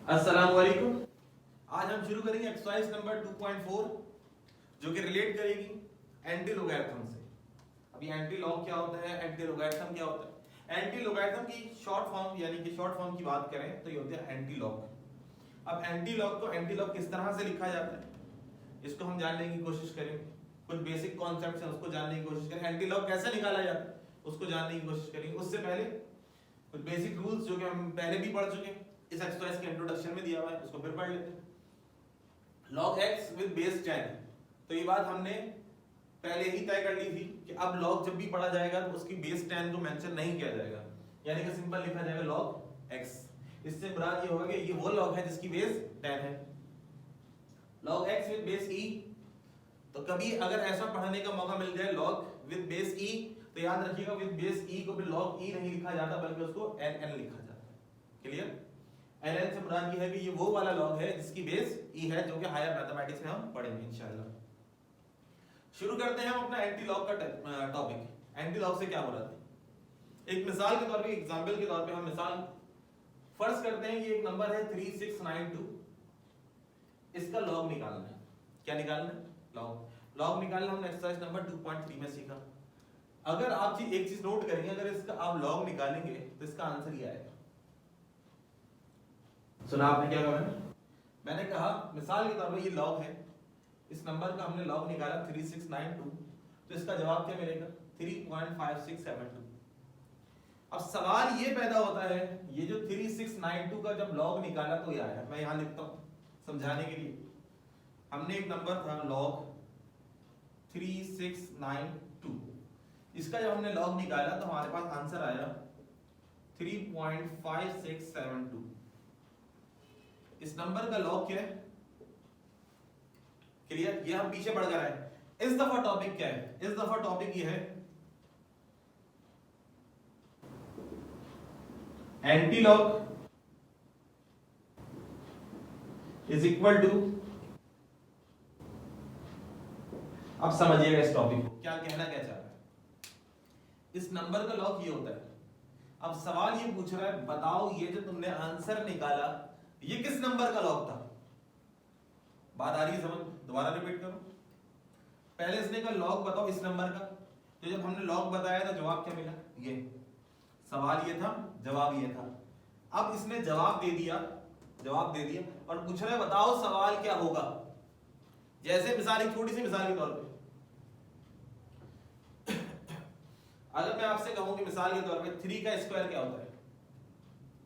अस्सलाम वालेकुम। आज हम शुरू करेंगे एक्सरसाइज नंबर 2.4 जो कि रिलेट करेगी एंटी लोगैरिथम से। अभी एंटी लॉग क्या होता है, एंटी लोगैरिथम क्या होता है। एंटी लोगैरिथम की शॉर्ट फॉर्म यानी कि शॉर्ट फॉर्म की बात करें तो ये होता है एंटी लॉग। अब एंटी लॉग को एंटी लॉग किस तरह से लिखा जाता है इसको हम जानने की कोशिश करेंगे। कुछ बेसिक कॉन्सेप्ट्स हैं उसको जानने की कोशिश करेंगे। एंटी लॉग कैसे निकाला जाता है उसको जानने की कोशिश करेंगे। उससे पहले कुछ बेसिक रूल्स जो कि हम पहले भी पढ़ चुके हैं, इस एक्सरसाइज के इंट्रोडक्शन में दिया हुआ है, उसको फिर पढ़ लेते हैं। log x विद बेस 10, तो ये बात हमने पहले ही तय कर ली थी कि अब log जब भी पढ़ा जाएगा तो उसकी बेस 10 को मेंशन नहीं किया जाएगा, यानी कि सिंपल लिखा जाएगा log x। इससे मुराद ये होगा कि ये वो log है जिसकी बेस 10 है। log x with base e, तो कभी अगर ऐसा पढ़ने का मौका मिल जाए log विद बेस e, तो याद रखिएगा विद बेस e को भी log e नहीं लिखा जाता बल्कि उसको ln लिखा जाता है। क्लियर? ln से मुराद ये है कि ये वो वाला log है जिसकी बेस e है, जो कि हायर मैथमेटिक्स में हम पढ़ेंगे इंशाल्लाह। शुरू करते हैं हम अपना एंटी लॉग का टॉपिक। एंटी लॉग से क्या मुराद है? एक मिसाल के तौर पे, एग्जांपल के तौर पे हम मिसाल फर्ज करते हैं कि एक नंबर है 3692, इसका लॉग निकालना है। क्या निकालना है? लॉग निकालना हमने एक्सरसाइज नंबर 2.3 में सीखा। अगर आप एक चीज नोट करेंगे, अगर इसका आप लॉग निकालेंगे तो इसका आंसर ये आएगा। सुना आपने क्या कहा? मैंने कहा मिसाल के तौर पर ये लॉग है, इस नंबर का हमने लॉग निकाला 3692, तो इसका जवाब क्या मिलेगा? 3.5672। अब सवाल ये पैदा होता है, ये जो 3692 का जब लॉग निकाला तो ये आया। मैं यहां लिखता हूं समझाने के लिए। हमने एक नंबर था log 3692, इसका जब हमने लॉग निकाला तो हमारे पास आंसर आया 3.5672। इस नंबर का लॉग क्या है? क्लियर? ये हम पीछे बढ़ जा रहे हैं। इस दफा टॉपिक क्या है? इस दफा टॉपिक ये है antilog is equal to, अब समझिएगा इस टॉपिक को क्या कहना क्या चाह रहा है। इस नंबर का लॉग ये होता है। अब सवाल ये पूछ रहा है, बताओ ये जो तुमने आंसर निकाला ये किस नंबर का लॉग था? बात आ रही है समझ? दोबारा रिपीट करो। पहले इसने कहा लॉग बताओ इस नंबर का, तो जब हमने लॉग बताया तो जवाब क्या मिला? ये सवाल ये था, जवाब ये था। अब इसने जवाब दे दिया और पूछ रहा है बताओ सवाल क्या होगा। जैसे मिसाल, एक छोटी सी मिसाल के तौर पे, अगर मैं आपसे कहूं कि मिसाल के तौर पे 3 का स्क्वायर क्या होता है?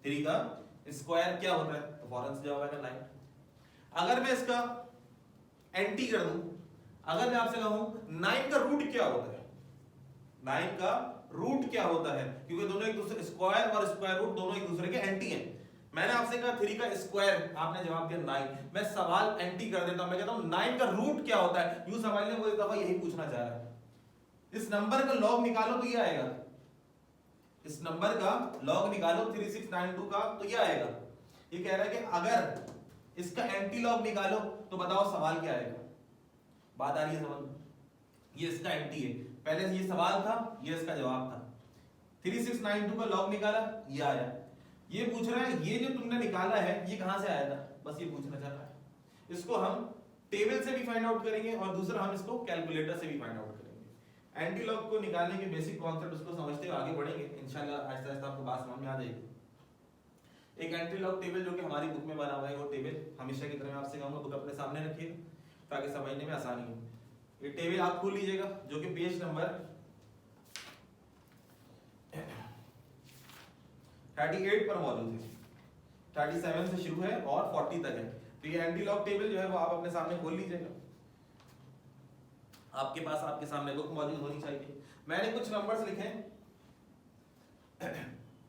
3 का स्क्वायर क्या होता है? तो फौरन से जवाब आएगा 9। अगर मैं इसका एंटी कर दूं, अगर मैं आपसे कहूं 9 का रूट क्या होता है? 9 का रूट क्या होता है? क्योंकि दोनों एक दूसरे, स्क्वायर और स्क्वायर रूट दोनों एक दूसरे के एंटी हैं। मैंने आपसे कहा 3 का स्क्वायर, आपने जवाब दिया 9। मैं सवाल एंटी कर देता हूं, मैं कहता हूं 9 का रूट क्या होता है। यूं सवाल ने वो इस दफा यही पूछना चाह रहा है। इस नंबर का लॉग निकालो तो ये आएगा। इस नंबर का लॉग निकालो 3692 का, तो ये आएगा। ये कह रहा है कि अगर इसका एंटी लॉग निकालो तो बताओ सवाल क्या आएगा। बात आ रही है समझ? ये इसका एंटी है, पहले ये सवाल था, ये इसका जवाब था। 3692 का लॉग निकाला, ये आया। ये पूछ रहा है ये जो तुमने निकाला है ये कहां से आया था, बस ये पूछना चाह रहा है। इसको हम टेबल से भी फाइंड आउट करेंगे और दूसरा हम इसको कैलकुलेटर से भी फाइंड आउट करेंगे। एंटी लॉग को निकालने के बेसिक कॉन्सेप्ट उसको समझते हुए आगे बढ़ेंगे इंशाल्लाह। आहिस्ता आहिस्ता आपको बात समझ में आ जाएगी। एक एंटी लॉग टेबल जो कि हमारी बुक में बना हुआ है, वो टेबल हमेशा की तरह मैं आपसे कहूंगा बुक अपने सामने रखिए ताकि समझने में आसानी हो। ये टेबल आप खोल लीजिएगा जो कि पेज नंबर 38 पर मौजूद है। 37 से शुरू है और 40 तक है। तो ये एंटी लॉग टेबल जो है वो आप अपने सामने खोल लीजिएगा। आपके पास आपके सामने बुक मौजूद होनी चाहिए। मैंने कुछ नंबर्स लिखे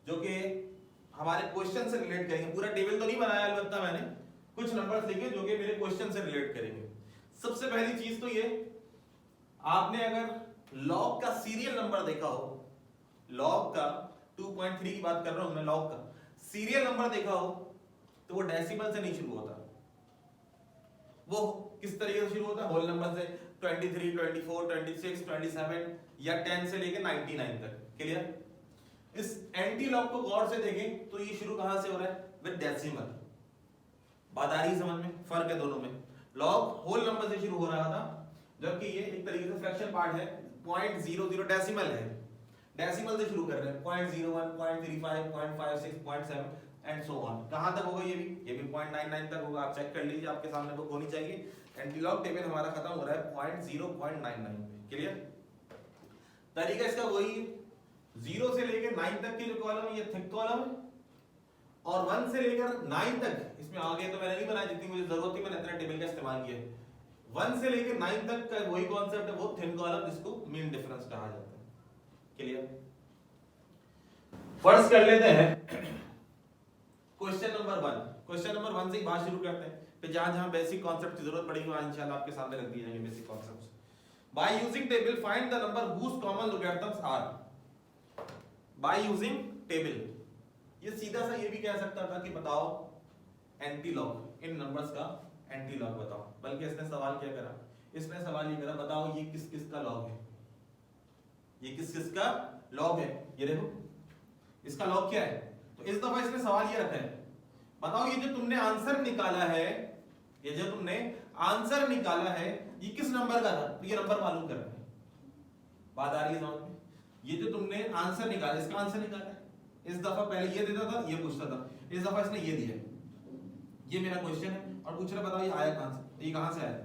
जो कि हमारे क्वेश्चन से रिलेट करेंगे। पूरा टेबल तो नहीं बनाया अलबत्ता, मैंने कुछ नंबर्स लिखे जो कि मेरे क्वेश्चन से रिलेट करेंगे। सबसे पहली चीज तो ये, आपने अगर लॉग का सीरियल नंबर देखा हो, लॉग का 2.3 की बात कर रहा हूं मैं, लॉग का सीरियल नंबर देखा हो तो वो डेसिमल से नहीं शुरू होता। वो किस तरीके से शुरू होता है? होल नंबर से, 23, 24, 26, 27 या 10 से लेके 99 तक। क्लियर? इस एंटी लॉग को गौर से देखें तो ये शुरू कहां से हो रहा है? With decimal. बात आ रही है समझ में? फर्क है दोनों में। लॉग होल नंबर से शुरू हो रहा था, जबकि ये एक तरीके से फ्रैक्शन पार्ट है, 0.00 डेसिमल है, डेसिमल से शुरू कर रहे हैं, 0.01, 0.35, 0.56, 0.7 एंड सो ऑन। कहां तक होगा? ये भी 0.99 तक होगा। आप चेक कर लीजिए, आपके सामने बुक होनी चाहिए। एंटीलॉग टेबल हमारा खत्म हो रहा है 0.99 पे। क्लियर? तरीका इसका वही है, 0 से लेकर 9 तक की जो कॉलम है ये थिक कॉलम है, और 1 से लेकर 9 तक, इसमें आगे तो मैंने नहीं बनाया, जितनी मुझे जरूरत थी मैंने इतना टेबल का इस्तेमाल किया। 1 से लेकर 9 तक का वही कॉन्सेप्ट है, वो थिन कॉलम, जिसको मीन डिफरेंस कहा जाता है। क्लियर? फर्स्ट कर लेते हैं क्वेश्चन नंबर 1। क्वेश्चन नंबर 1 से ही बात शुरू करते हैं, फिर जहां जहां बेसिक कॉन्सेप्ट की जरूरत पड़ेगी वहां इंशाल्लाह आपके सामने रख दिए जाएंगे basic concepts. By using table find the number whose common logarithms are. By using table, ये सीधा सा ये भी कह सकता था कि बताओ एंटीलॉग, इन नंबर्स का एंटीलॉग बताओ, बल्कि इसने सवाल क्या करा, इसने सवाल ये करा बताओ ये किस किस का लॉग है, ये किस किस का लॉग है। ये देखो इसका लॉग क्या है, तो इस दफा इसने सवाल ये रखा है बताओ ये जो तुमने आंसर निकाला है, ये जो तुमने आंसर निकाला है ये किस नंबर का था, तो ये नंबर मालूम करना है। बात आ रही है समझ में? ये जो तुमने आंसर निकाला, इसका आंसर निकाला है, इस दफा पहले ये देता था, ये पूछता था, इस दफा इसने ये दिया, ये मेरा क्वेश्चन है और पूछ रहा बताओ ये आया कहां से, तो ये कहां से आया,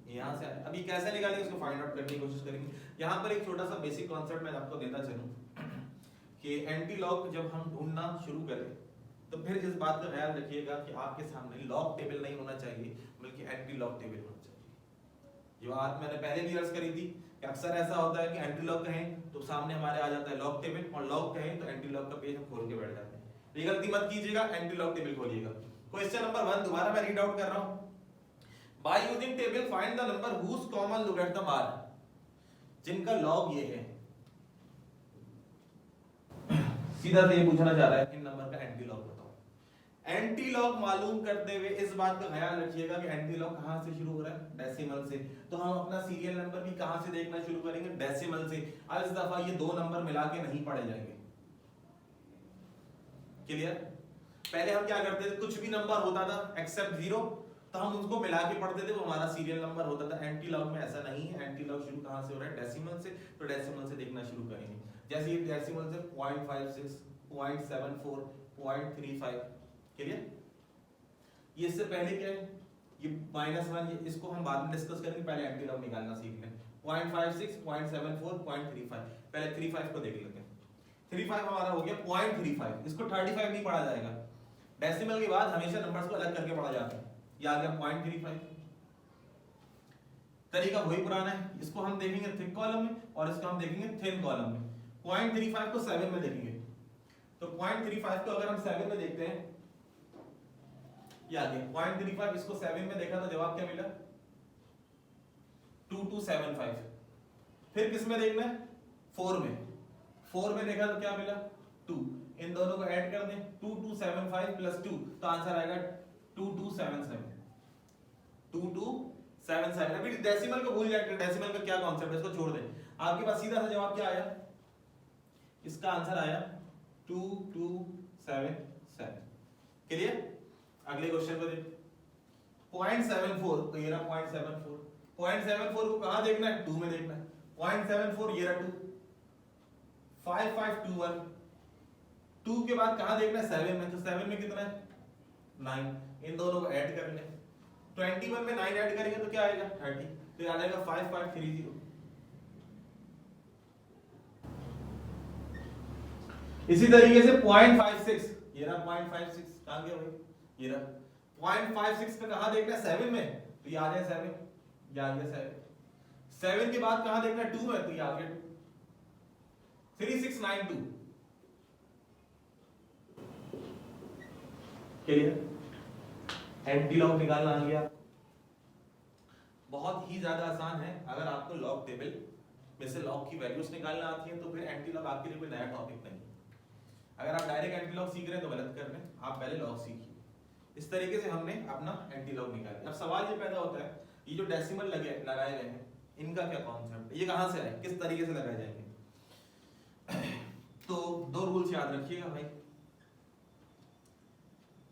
ये यहां से आया। अभी कैसे निकालेंगे उसको फाइंड आउट करने की कोशिश करेंगे। यहां पर एक छोटा सा बेसिक कॉन्सेप्ट मैं आपको देता चलूं कि एंटीलॉग जब हम ढूंढना शुरू करें तो फिर इस बात का ख्याल रखिएगा कि आपके सामने लॉग टेबल नहीं होना चाहिए, बल्कि एंटीलॉग टेबल होना चाहिए। जो बात मैंने पहले भी अर्ज करी थी कि अक्सर ऐसा होता है कि एंटीलॉग कहें तो सामने हमारे आ जाता है लॉग टेबल, और लॉग कहें तो एंटीलॉग का पेज हम खोल के बैठ जाते हैं। ये गलती मत कीजिएगा, एंटीलॉग टेबल खोलिएगा। क्वेश्चन नंबर 1 दोबारा मैं रीड आउट कर रहा हूं। By using table find the number whose common logarithm are, जिनका लॉग ये है। सीधा से ये पूछना चाह रहा है इन नंबर का एंटीलॉग बताओ। एंटीलॉग मालूम करते हुए इस बात का ख्याल रखिएगा कि एंटीलॉग कहां से शुरू हो रहा है, डेसिमल से, तो हम अपना सीरियल नंबर भी कहां से देखना शुरू करेंगे, डेसिमल से। अब इस दफा ये दो नंबर मिला के नहीं पढ़े जाएंगे। क्लियर? पहले हम क्या करते थे, कुछ भी नंबर होता था एक्सेप्ट 0 तो हम उसको मिला के पढ़ते थे, वो हमारा सीरियल नंबर होता था। एंटीलॉग में ऐसा नहीं है, एंटीलॉग शुरू कहां से हो रहा है, डेसिमल से, तो डेसिमल से देखना शुरू करेंगे। जैसे ये डेसिमल से 0.56, 0.74, 0.35। क्लियर? ये इससे पहले क्या है, ये -1, इसको हम बाद में डिस्कस करेंगे, पहले एंटीलॉग निकालना सीख लें। 0.56, 0.74, 0.35, पहले 35 को देख लेते हैं। 35 हमारा हो गया 0.35, इसको 35 नहीं पढ़ा जाएगा, डेसिमल के बाद हमेशा नंबर्स को अलग करके पढ़ा जाता है। ये आ गया 0.35, तरीका वही पुराना है। इसको हम देखेंगे थिक कॉलम में और इसको हम देखेंगे थिन कॉलम में। 0.35 को 7 में देखेंगे, तो 0.35 को अगर हम 7 में देखते हैं, ये आ गया 0.35, इसको 7 में देखा तो जवाब क्या मिला, 2275। फिर किस में देखना है, 4 में, 4 में देखा तो क्या मिला, 2। इन दोनों को ऐड कर दें, 2275 प्लस 2, तो आंसर आएगा 2277। 2277। अभी डेसिमल को भूल जाए, डेसिमल का क्या कॉन्सेप्ट है, इसको छोड़ दें। आपके पास सीधा सा जवाब क्या आया, इसका आंसर आया 2277। क्लियर? अगले क्वेश्चन को देख, 0.74, तो ये रहा 0.74। 0.74 को कहां देखना है, 2 में देखना है। 0.74 ये रहा 2, 5521। 2 के बाद कहां देखना है, 7 में, तो 7 में कितना है, 9। इन दोनों को ऐड कर लें, 21 में 9 ऐड करेंगे तो क्या आएगा, 30, तो ये आ जाएगा 5530। इसी तरीके से 0.56, ये रहा 0.56, कहां गया भाई, ये रहा 0.56 पे कहां देखना है, 7 में, तो ये आ गया 7, ये आ गया 7। 7 के बाद कहां देखना है, 2 में, तो ये आ गया 2, 3692। क्लियर? एंटीलॉग निकालना आ गया, बहुत ही ज्यादा आसान है। अगर आपको लॉग टेबल में से लॉग की वैल्यूज निकालना आती है तो फिर एंटीलॉग आपके लिए कोई नया टॉपिक नहीं। अगर आप डायरेक्ट एंटीलॉग सीख रहे हैं तो गलत कर रहे हैं, आप पहले लॉग सीखिए। इस तरीके से हमने अपना एंटीलॉग निकाला। अब सवाल ये पैदा होता है, ये जो डेसिमल लगाए गए हैं इनका क्या कॉन्सेप्ट है, ये कहां से आए, किस तरीके से लगाए जाएंगे। तो 2 रूल्स याद रखिएगा भाई।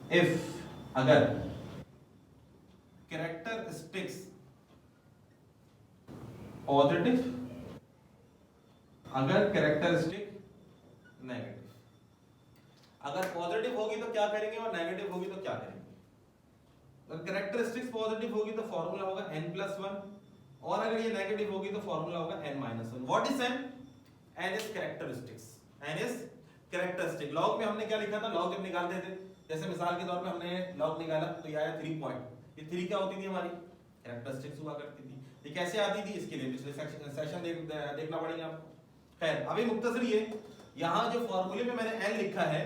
इफ, अगर कैरेक्टरिस्टिक्स पॉजिटिव अगर कैरेक्टरिस्टिक नेगेटिव, अगर पॉजिटिव होगी तो क्या करेंगे और नेगेटिव होगी तो क्या करेंगे। अगर कैरेक्टरिस्टिक्स पॉजिटिव होगी तो फॉर्मूला होगा n+1 और अगर ये नेगेटिव होगी तो फॉर्मूला होगा n-1। What is n? n is characteristics, n is characteristic. Log में हमने क्या लिखा था, लॉग जब निकालते थे, जैसे मिसाल के तौर पे हमने लॉग निकाला तो ये आया 3 पॉइंट, ये 3 क्या होती थी हमारी कैरेक्टरिस्टिक्स हुआ करती थी। ये कैसे आती थी इसके लिए पिछले सेशन देखना पड़ेगा आपको। खैर अभी मुख्तसर ये यहाँ जो फॉर्मूले में मैंने n लिखा है,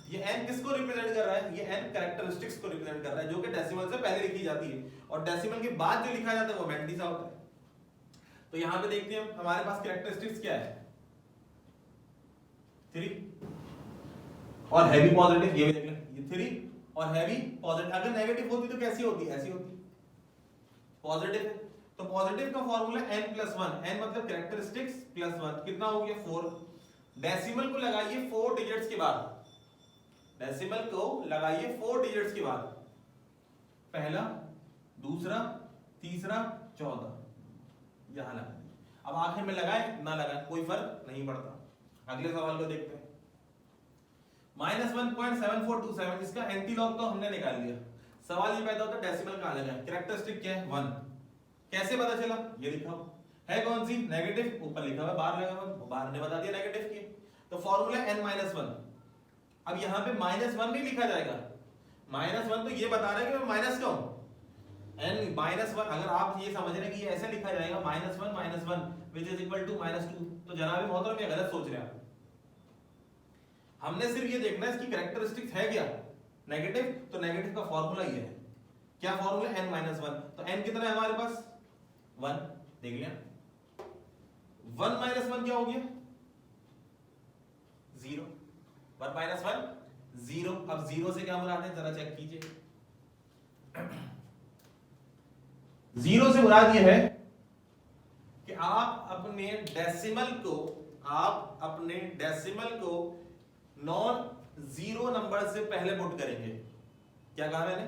ये n किसको रिप्रेजेंट कर रहा है, ये n कैरेक्टरिस्टिक्स को रिप्रेजेंट कर रहा है, जो कि डेसिमल से पहले लिखी जाती है और डेसिमल के बाद जो लिखा जाता है वो मैंटीसा होता है। तो यहाँ पे देखते हैं हमारे पास कैरेक्टरिस्टिक्स क्या है, 3 और हैवी पॉजिटिव, ये भी देख लें, ये 3 और हैवी पॉजिटिव। अगर नेगेटिव होती तो कैसी होती, ऐसी होती। पॉजिटिव है तो पॉजिटिव का फॉर्मूला n+1, n मतलब कैरेक्टरिस्टिक्स +1, कितना हो गया 4। डेसिमल को लगाइए 4 डिजिट्स के बाद, डेसिमल को लगाइए 4 डिजिट्स के बाद, पहला, दूसरा, तीसरा, चौथा, यहां लगा। अब आखिर में लगाए ना लगाए कोई फर्क नहीं पड़ता। अगले सवाल को देखते हैं, -1.7427, इसका एंटीलॉग तो हमने निकाल लिया। सवाल ये पैदा होता है डेसिमल कहां लगाए, कैरेक्टरिस्टिक क्या है 1, कैसे पता चला, ये लिखा है कौन सी नेगेटिव, ऊपर लिखा हुआ बार लगा हुआ, बार ने बता दिया नेगेटिव की, तो फॉर्मूला n-1। अब यहां पे -1 नहीं लिखा जाएगा, -1 तो ये बता रहा है कि मैं माइनस का हूं, n-1। अगर आप ये समझ रहे हैं कि ये ऐसे लिखा जाएगा -1 which is equal to -2, तो जनाब मोहतरम ये गलत सोच रहे हैं आप। हमने सिर्फ ये देखना है इसकी कैरेक्टरिस्टिक्स है क्या नेगेटिव, तो नेगेटिव का फॉर्मूला ये है, क्या फॉर्मूला n-1। तो n कितना है हमारे पास 1, देख लिया, 1 - 1 क्या हो गया 0, 1 - 1 0। अब 0 से क्या मुराद है जरा चेक कीजिए, 0 से मुराद ये है कि आप अपने डेसिमल को नॉन जीरो नंबर से पहले पुट करेंगे। क्या कहा मैंने,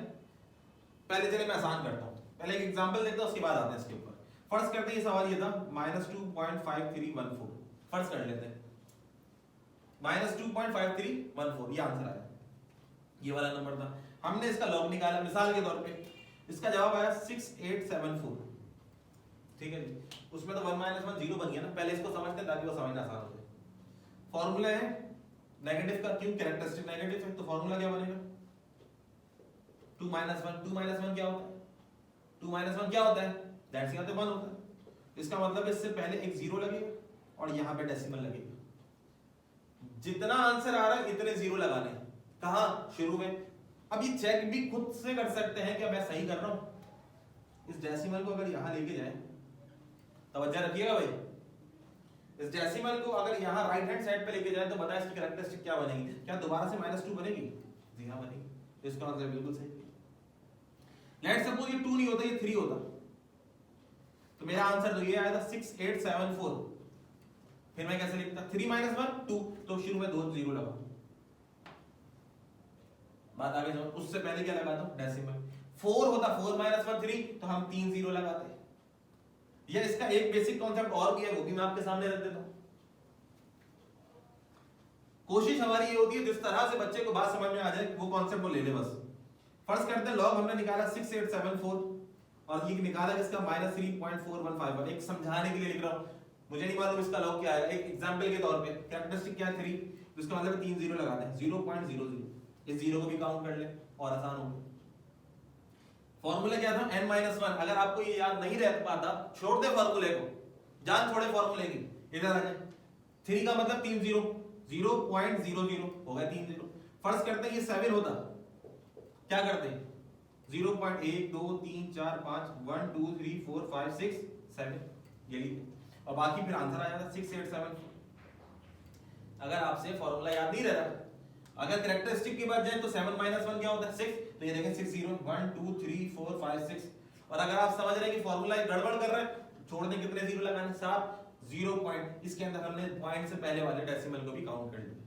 पहले चलिए मैं आसान करता हूं, पहले एक एग्जांपल देखते हैं उसके बाद आते हैं इसके ऊपर। फर्ज करते हैं ये सवाल ये था -2.5314, फर्ज कर लेते हैं -2.5314, ये आंसर आया, ये वाला नंबर था। हमने इसका लॉग निकाला, मिसाल के तौर पे इसका जवाब आया 6874, ठीक है जी। उसमें तो 1 - 1 0 बन गया ना, पहले इसको समझते हैं ताकि वो समझना आसान हो जाए। फॉर्मूला है नेगेटिव का, क्यों कैरेक्टरिस्टिक नेगेटिव है तो फॉर्मूला क्या बनेगा 2 - 1। 2 - 1 क्या होता है, 2 - 1 क्या होता है, दैट्स इक्वल टू 1 होता है। इसका मतलब इससे पहले एक 0 लगेगा और यहां पे डेसिमल लगेगा। जितना आंसर आ रहा है इतने 0 लगाने, कहां शुरू में। अब ये चेक भी खुद से कर सकते हैं क्या मैं सही कर रहा हूं। इस डेसिमल को अगर यहां लेके जाए, तवज्जो रखिएगा भाई, इस डेसिमल को अगर यहां राइट हैंड साइड पे लेके जाए तो बताएं इसकी कैरेक्टरिस्टिक क्या बनेगी, क्या दोबारा से -2 बनेगी, जी हां बनेगी, तो इसका आंसर बिल्कुल सही। लेट्स सपोज ये 2 नहीं होता, ये 3 होता, तो मेरा आंसर तो ये आया था 6874। फिर मैं कैसे लिखता 3 - 1 2, तो शुरू में 2 0 लगा, बात आगे समझ। उससे पहले क्या लगा दो डेसिमल, 4 होता 4 - 1 3, तो हम 3 0 लगाते। या इसका एक बेसिक कॉन्सेप्ट और भी है, वो भी मैं आपके सामने रख देता हूं। कोशिश हमारी ये होती है जिस तरह से बच्चे को बात समझ में आ जाए वो कॉन्सेप्ट वो ले ले बस। फर्स्ट करते हैं लॉग हमने निकाला 6874 और ये निकाला इसका -3.4151। एक समझाने के लिए लिख रहा हूं, मुझे नहीं मालूम इसका लॉग क्या है, एक एग्जांपल के तौर पे कैरेक्टरिस्टिक क्या है 3, तो इसका मतलब 3 0 लगाते हैं, 0.00, इस 0 को भी काउंट कर ले और आसान हो गया। फॉर्मूला क्या था n-1। अगर आपको ये याद नहीं रह पाता छोड़ दे फॉर्मूले को, जान छोड़े फॉर्मूले की, इधर आ जाए। 3 का मतलब 3 0, 0.00 हो गया 3 0। फर्स्ट करते हैं ये 7 होता, क्या करते हैं 0.1 2 3 4 5 1 2 3 4 5 6 7, ये लिखे और बाकी फिर आंसर आ जाता 6874। अगर आपसे फॉर्मूला याद नहीं रह रहा, अगर कैरेक्टरिस्टिक की बात जाए तो 7 - 1 क्या होता है 6, तो ये देखें 6 0 1 2 3 4 5 6। और अगर आप समझ रहे हैं कि फॉर्मूला गड़बड़ कर रहे हैं, छोड़ दें कितने 0 लगाने 7 0 पॉइंट, इसके अंदर हमने पॉइंट से पहले वाले डेसिमल को भी काउंट कर लिया।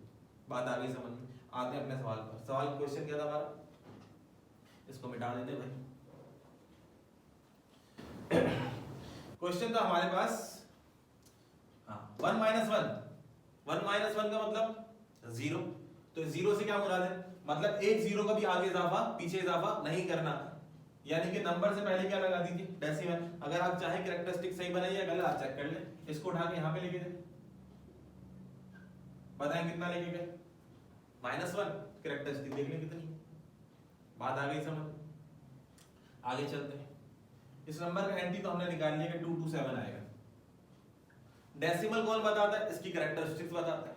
बात आ गई समझ में। आते हैं अपने सवाल पर। सवाल क्वेश्चन क्या था हमारा, इसको मिटा देते भाई। क्वेश्चन था हमारे पास 1 माइनस 1, 1 माइनस 1 का मतलब 0, तो 0 से क्या मुराद है, मतलब एक 0 का भी आगे इजाफा पीछे इजाफा नहीं करना, यानी कि नंबर से पहले क्या लगा दीजिए, डेसिमल। अगर आप चाहे कैरेक्टरिस्टिक सही बनाइए या गलत, आप चेक कर लें, इसको उठा के यहाँ पे लेके जाए, बताएं कितना लेके गए, -1, कैरेक्टरिस्टिक देख लें कितनी, बात आ गई समझ। आगे चलते हैं, इस नंबर का एंटी तो हमने निकाल लिया कि 227 आएगा। डेसिमल कौन बताता है, इसकी कैरेक्टरिस्टिक्स बताता है।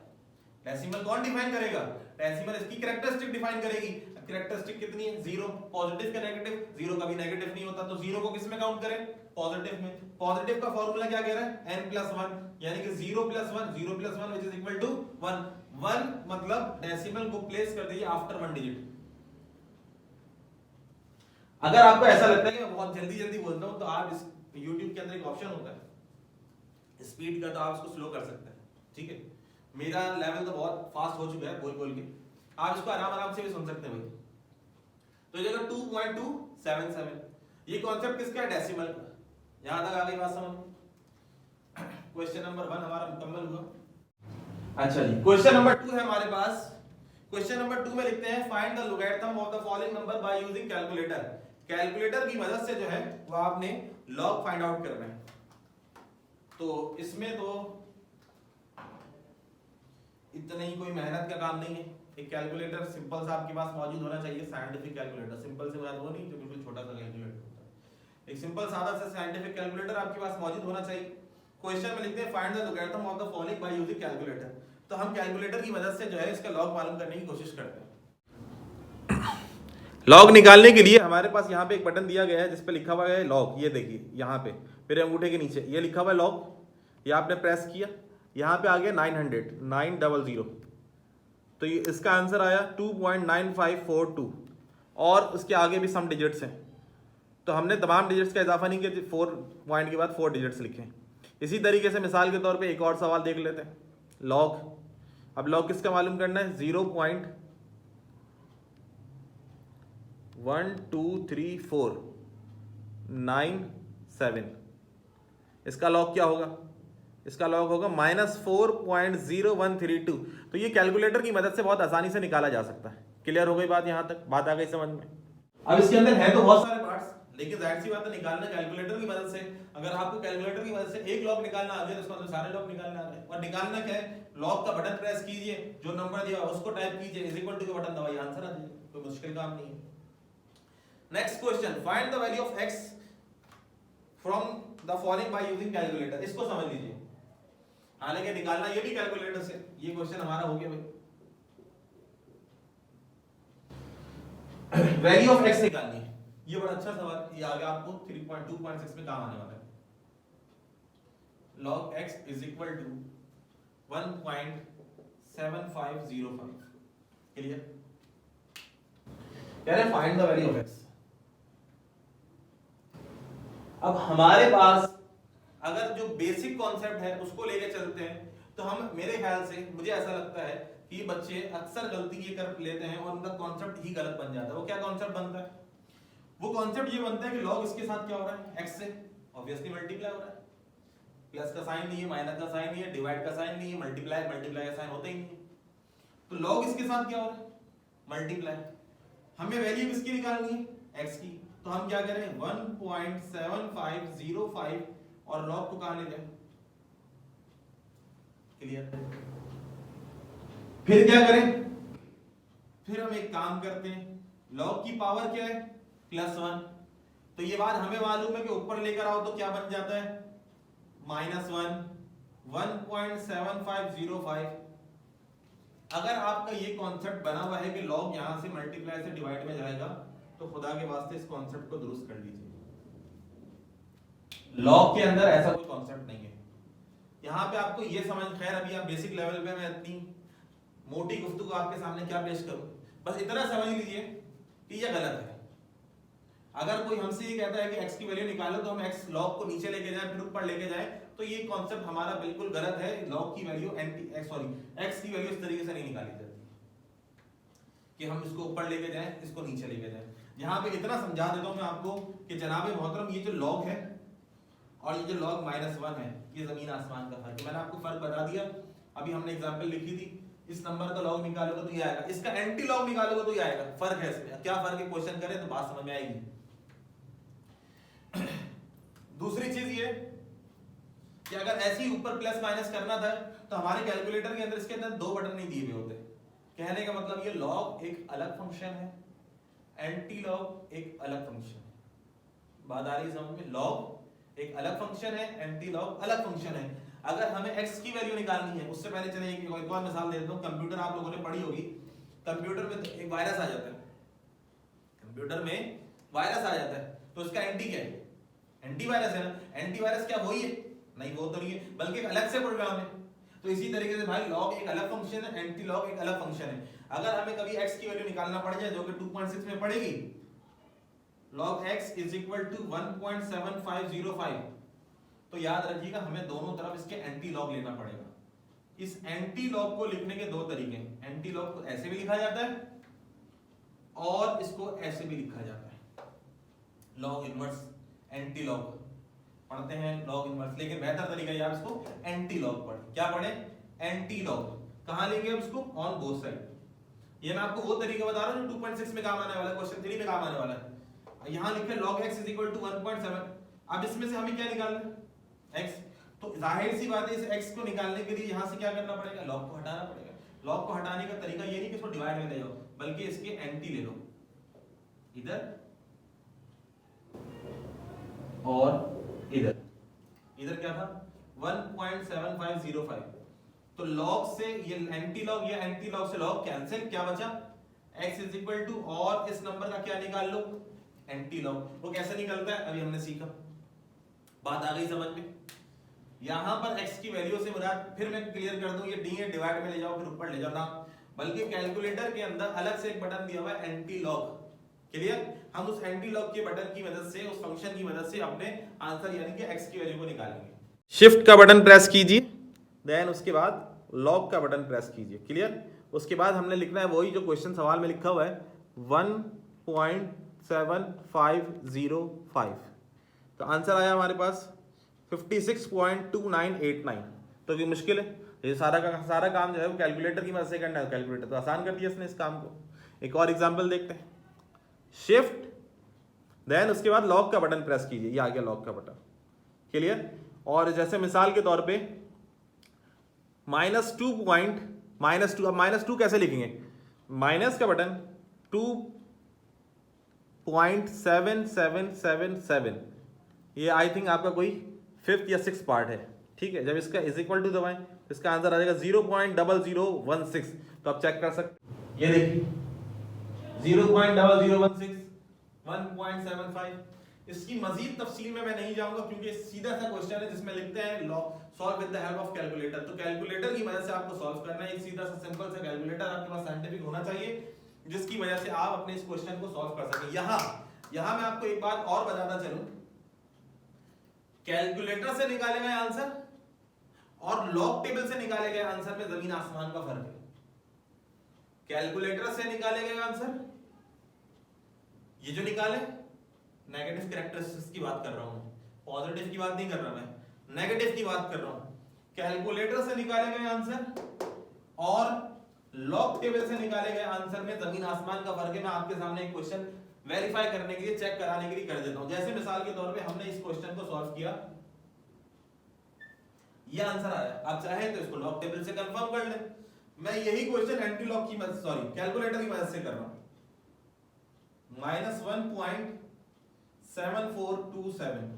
डेसिमल कौन डिफाइन करेगा, डेसिमल इसकी कैरेक्टरिस्टिक डिफाइन करेगी। कैरेक्टरिस्टिक कितनी है, 0, पॉजिटिव का नेगेटिव, 0 का भी नेगेटिव नहीं होता, तो 0 को किस में काउंट करें, पॉजिटिव में। पॉजिटिव का फॉर्मूला क्या कह रहा है, n+1, यानी कि 0+1, 0+1 which is equal to 1, 1 मतलब डेसिमल को प्लेस कर दीजिए आफ्टर 1 डिजिट। अगर आपको ऐसा लगता है कि मैं बहुत जल्दी जल्दी बोलता हूं, तो आप इस YouTube के अंदर एक ऑप्शन होता है स्पीड का, तो आप इसको स्लो कर सकते हैं, ठीक है। मेरा लेवल तो बहुत फास्ट हो चुका है बोल बोल के, आप इसको आराम आराम से भी सुन सकते हैं भाई। तो ये देखो 2.277, ये कॉन्सेप्ट किसका है, डेसिमल का। यहां तक आ गई बात समझ। क्वेश्चन नंबर 1 हमारा मुकम्मल हुआ। अच्छा जी, क्वेश्चन नंबर 2 है हमारे पास। क्वेश्चन नंबर 2 में लिखते हैं find the logarithm of the following number by using calculator. Calculator की मदद से जो है वो आपने लॉग फाइंड आउट करना है। तो इसमें तो इतना ही कोई मेहनत का काम नहीं है, एक कैलकुलेटर सिंपल सा आपके पास मौजूद होना चाहिए, साइंटिफिक कैलकुलेटर। सिंपल से मुराद वो नहीं जो बिल्कुल छोटा सा कैलकुलेटर होता है, एक सिंपल सादा सा साइंटिफिक कैलकुलेटर आपके पास मौजूद होना चाहिए। क्वेश्चन में लिखते हैं find the logarithm of the following by using calculator. तो हम कैलकुलेटर की मदद से जो है इसका लॉग मालूम करने की कोशिश करते हैं। लॉग निकालने के लिए हमारे पास यहाँ पे एक बटन दिया गया है जिस पे लिखा हुआ है लॉग, ये देखिए यहाँ पे मेरे अंगूठे के नीचे ये लिखा हुआ है लॉग, ये आपने प्रेस किया, यहाँ पे आ गया 900 तो ये इसका आंसर आया 2.9542 और उसके आगे भी सम डिजिट्स हैं, तो हमने तमाम डिजिट्स का इजाफा नहीं किया, 4 पॉइंट के बाद 4 डिजिट्स लिखे। इसी तरीके से मिसाल के तौर पे एक और सवाल देख लेते हैं, लॉग। अब लॉग किसका मालूम करना है, 0.123497, इसका लॉग क्या होगा, इसका लॉग होगा -4.0132। तो ये कैलकुलेटर की मदद से बहुत आसानी से निकाला जा सकता है। क्लियर हो गई बात, यहां तक बात आ गई समझ में। अब इसके अंदर है तो बहुत सारे पार्ट्स, लेकिन जाहिर सी बात है निकालना कैलकुलेटर की मदद से। अगर आपको कैलकुलेटर की मदद से एक लॉग निकालना आ गया तो इसका मतलब सारे लॉग निकालना आ गए। और निकालना क्या है, लॉग का बटन प्रेस कीजिए, जो नंबर दिया उसको टाइप कीजिए, इज इक्वल टू का बटन दबाइए, आंसर आ जाएगा, कोई मुश्किल काम नहीं है। Next question, find the value of x from the following by using calculator. इसको समझ लीजिए, हालांकि निकालना ये भी कैलकुलेटर से। ये क्वेश्चन हमारा हो गया भाई, वैल्यू ऑफ x निकालनी है। ये बड़ा अच्छा सवाल, ये आगे आपको 3.2.6 में काम आने वाला है। log x is equal to 1.7505। Clear, कह रहे हैं find the value of x। अब हमारे पास अगर जो बेसिक कॉन्सेप्ट है उसको लेके चलते हैं, तो हम, मेरे ख्याल से मुझे ऐसा लगता है कि बच्चे अक्सर गलती ये कर लेते हैं और उनका कॉन्सेप्ट ही गलत बन जाता है। वो क्या कॉन्सेप्ट बनता है, वो कॉन्सेप्ट ये बनता है कि लॉग इसके साथ क्या हो रहा है, x से ऑब्वियसली मल्टीप्लाई हो रहा है, प्लस का साइन नहीं है, माइनस का साइन नहीं है, डिवाइड का साइन नहीं है, मल्टीप्लाई का साइन होता ही नहीं है। तो लॉग इसके साथ क्या हो रहा है, मल्टीप्लाई। हमें वैल्यू किसकी निकालनी है, x की। तो हम क्या करें, 1.7505 और लॉग को कहां ले जाए, क्लियर। फिर क्या करें, फिर हम एक काम करते हैं, लॉग की पावर क्या है, +1। तो ये बात हमें मालूम है कि ऊपर लेकर आओ तो क्या बन जाता है, -1, 1.7505। अगर आपका ये कॉन्सेप्ट बना हुआ है कि लॉग यहां से मल्टीप्लाई से डिवाइड में जाएगा, तो खुदा के वास्ते इस कॉन्सेप्ट को दुरुस्त कर लीजिए। लॉग के अंदर ऐसा कोई कॉन्सेप्ट नहीं है। यहां पे आपको ये समझ, खैर अभी आप बेसिक लेवल पे, मैं इतनी मोटी गुफ्तगू आपके सामने क्या पेश करूं, बस इतना समझ लीजिए कि ये गलत है। अगर कोई हमसे ये कहता है कि x की वैल्यू निकालो, तो हम x लॉग को नीचे लेके जाएं फिर ऊपर लेके जाएं, तो ये कॉन्सेप्ट हमारा बिल्कुल गलत है। लॉग की वैल्यू x की वैल्यू इस तरीके से नहीं निकाली जाती कि हम इसको ऊपर लेके जाएं, इसको नीचे लेके जाएं। यहां पे इतना समझा देता हूं मैं आपको कि जनाब मोहतरम, ये जो लॉग है और ये जो log -1 है ये जमीन आसमान का फर्क है। मैंने आपको फर्क बता दिया, अभी हमने एग्जांपल लिखी थी, इस नंबर का log निकालोगे तो ये आएगा, इसका एंटी log निकालोगे तो ये आएगा। फर्क है इसमें, क्या फर्क है क्वेश्चन करें तो बात समझ में आएगी। दूसरी चीज ये कि अगर ऐसे ही ऊपर प्लस माइनस करना था तो हमारे कैलकुलेटर के अंदर इसके अंदर दो बटन नहीं दिए हुए होते। कहने का मतलब ये log एक अलग फंक्शन है, एंटी log एक अलग फंक्शन है। बात आ रही है समझ में? log एक अलग फंक्शन है, एंटी log अलग फंक्शन है। अगर हमें x की वैल्यू निकालनी है, उससे पहले चलिए एक और मिसाल दे देता हूं। कंप्यूटर आप लोगों ने पढ़ी होगी, कंप्यूटर में एक वायरस आ जाता है, कंप्यूटर में वायरस आ जाता है तो उसका एंटी क्या है? एंटीवायरस है ना। एंटीवायरस क्या वही है? नहीं, वो तो नहीं है, बल्कि एक अलग से प्रोग्राम है। तो इसी तरीके से भाई log एक अलग फंक्शन है, एंटी log एक अलग फंक्शन है। अगर हमें कभी x की वैल्यू निकालना पड़ जाए जो कि 2.6 में पड़ेगी, log x is equal to 1.7505, तो याद रखिएगा हमें दोनों तरफ इसके एंटी log लेना पड़ेगा। इस एंटी log को लिखने के दो तरीके हैं। एंटी log को ऐसे भी लिखा जाता है और इसको ऐसे भी लिखा जाता है, log इनवर्स एंटी log पढ़ते हैं, log इनवर्स, लेकिन बेहतर तरीका ये आप इसको एंटी log पढ़ें। क्या पढ़ें? Anti log। कहां लेंगे हम इसको? On both side. ये मैं आपको वो तरीका बता रहा हूं जो 2.6 में काम आने वाला है, क्वेश्चन 3 में काम आने वाला है। यहां लिखे log x is equal to 1.7। अब इसमें से हमें क्या निकालना है? x। तो जाहिर सी बात है इस x को निकालने के लिए यहां से क्या करना पड़ेगा? log को हटाना पड़ेगा। log को हटाने का तरीका ये नहीं कि इसको डिवाइड में ले जाओ, बल्कि इसके एंटी ले लो, इधर और इधर। इधर क्या था? 1.7505। तो log से ये एंटी log, ये एंटी log से log कैंसिल, क्या बचा? x इज इक्वल टू, और इस नंबर का क्या निकाल लो? Anti log। वो कैसे निकलता है अभी हमने सीखा, बात आ गई समझ में? यहां पर x की वैल्यू से मुराद, फिर मैं क्लियर कर दूं, ये d है, डिवाइड में ले जाओ फिर ऊपर ले जाओ ना, बल्कि कैलकुलेटर के अंदर अलग से एक बटन दिया हुआ है एंटी log। क्लियर? हम उस एंटी log के बटन की मदद से, उस फंक्शन की मदद से अपने आंसर यानी कि x की वैल्यू को निकालेंगे। शिफ्ट का बटन प्रेस कीजिए, देन उसके बाद log का बटन प्रेस कीजिए। क्लियर? उसके बाद हमने लिखना है वही जो क्वेश्चन सवाल में लिखा हुआ है, 1.7505। तो आंसर आया हमारे पास 56.2989। तो ये मुश्किल है, ये सारा काम जो है वो कैलकुलेटर की मदद से करना है। कैलकुलेटर तो आसान कर दिया इसने इस काम को। एक और एग्जांपल देखते हैं, शिफ्ट देन उसके बाद log का बटन प्रेस कीजिए, ये आ गया log का बटन। क्लियर? और जैसे मिसाल के तौर पे -2, अब -2 कैसे लिखेंगे? माइनस का बटन 2.7777, ये आई थिंक आपका कोई 5th या 6th पार्ट है। ठीक है, जब इसका इज इक्वल टू दबाएं तो इसका आंसर आ जाएगा 0.0016। तो आप चेक कर सकते, ये देखिए 0.0016, 1.75। इसकी मजीद तफसील में मैं नहीं जाऊंगा क्योंकि सीधा सा क्वेश्चन है जिसमें लिखते हैं solve with the help of calculator. तो कैलकुलेटर की मदद से आपको सॉल्व करना है। एक सीधा सा सिंपल सा कैलकुलेटर आपके पास साइंटिफिक होना चाहिए जिसकी वजह से आप अपने इस क्वेश्चन को सॉल्व कर सकें। यहां मैं आपको एक बात और बताना चलूं, कैलकुलेटर से निकाले गए आंसर और लॉग टेबल से निकाले गए आंसर में जमीन आसमान का फर्क है। कैलकुलेटर से निकाले गए आंसर, ये जो निकाले, नेगेटिव कैरेक्टरिस्टिक्स की बात कर रहा हूं, पॉजिटिव की बात नहीं कर रहा, मैं नेगेटिव की बात कर रहा हूं। कैलकुलेटर से निकाले गए आंसर और लॉग टेबल से निकाले गए आंसर में जमीन आसमान का फर्क है। मैं आपके सामने एक क्वेश्चन वेरीफाई करने के लिए, चेक कराने के लिए कर देता हूं। जैसे मिसाल के तौर पे हमने इस क्वेश्चन को सॉल्व किया, ये आंसर आया, आप चाहे तो इसको लॉग टेबल से कंफर्म कर लें। मैं यही क्वेश्चन एंटी लॉग की मदद, सॉरी कैलकुलेटर की मदद से कर रहा हूं। -1.7427,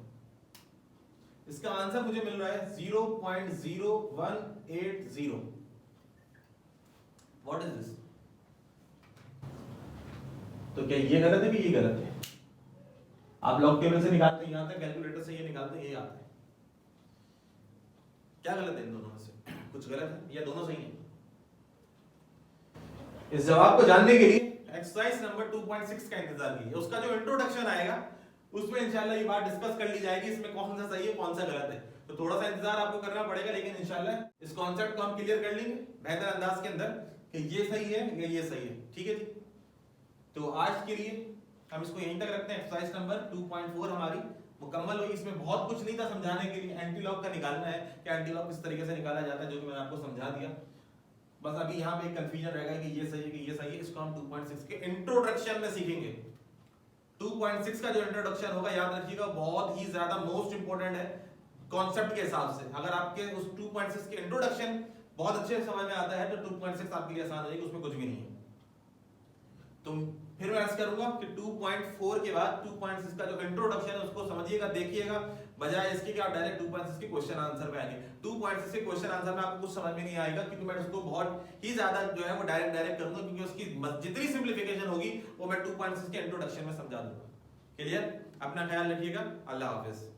इसका आंसर मुझे मिल रहा है 0.0180। What is this? तो क्या ये गलत है कि ये गलत है? आप लॉग टेबल से निकालते हैं, यहां तक कैलकुलेटर से ये निकालते हैं, ये आता है। क्या गलत है इन दोनों में से? कुछ गलत है या दोनों सही हैं? इस जवाब को जानने के लिए एक्सरसाइज नंबर 2.6 का इंतजार कीजिए। उसका जो इंट्रोडक्शन आएगा उसमें इंशाल्लाह ये बात डिस्कस कर ली जाएगी, इसमें कौन सा सही है कौन सा गलत है। तो थोड़ा सा इंतजार आपको करना पड़ेगा, लेकिन इंशाल्लाह इस कॉन्सेप्ट को हम क्लियर कर लेंगे बेहतर अंदाज के अंदर कि ये सही है या ये सही है। ठीक है जी, तो आज के लिए हम इसको यहीं तक रखते हैं। एक्सरसाइज नंबर 2.4 हमारी मुकम्मल हुई। इसमें बहुत कुछ नहीं था समझाने के लिए, एंटी लॉग का निकालना है कि एंटी लॉग किस तरीके से निकाला जाता है, जो कि मैंने आपको समझा दिया। बस अभी यहाँ पे एक कंफ्यूजन रहेगा कि ये सही है कि ये सही है, इसको हम 2.6 के इंट्रोडक्शन में सीखेंगे। 2.6 का जो इंट्रोडक्शन होगा याद रखिएगा बहुत ही ज्यादा मोस्ट इंपोर्टेंट है कॉन्सेप्ट के हिसाब से। अगर आपके उस 2.6 के इंट्रोडक्शन बहुत अच्छे से समझ में आता है तो 2.6 आपके लिए आसान हो जाएगी, उसमें कुछ भी नहीं है। तो फिर मैं अर्ज करूंगा कि 2.4 के बाद 2.6 का जो इंट्रोडक्शन है उसको समझिएगा, देखिएगा, बजाय इसके कि आप डायरेक्ट 2.6 के क्वेश्चन आंसर पे आएंगे। 2.6 के क्वेश्चन आंसर में आपको कुछ समझ में नहीं आएगा, क्योंकि मैं उसको बहुत ही ज्यादा जो है वो डायरेक्ट करूंगा, क्योंकि उसकी जितनी सिंप्लीफिकेशन होगी वो मैं 2.6 के इंट्रोडक्शन में समझा दूंगा। क्लियर? अपना ख्याल रखिएगा। अल्लाह हाफिज।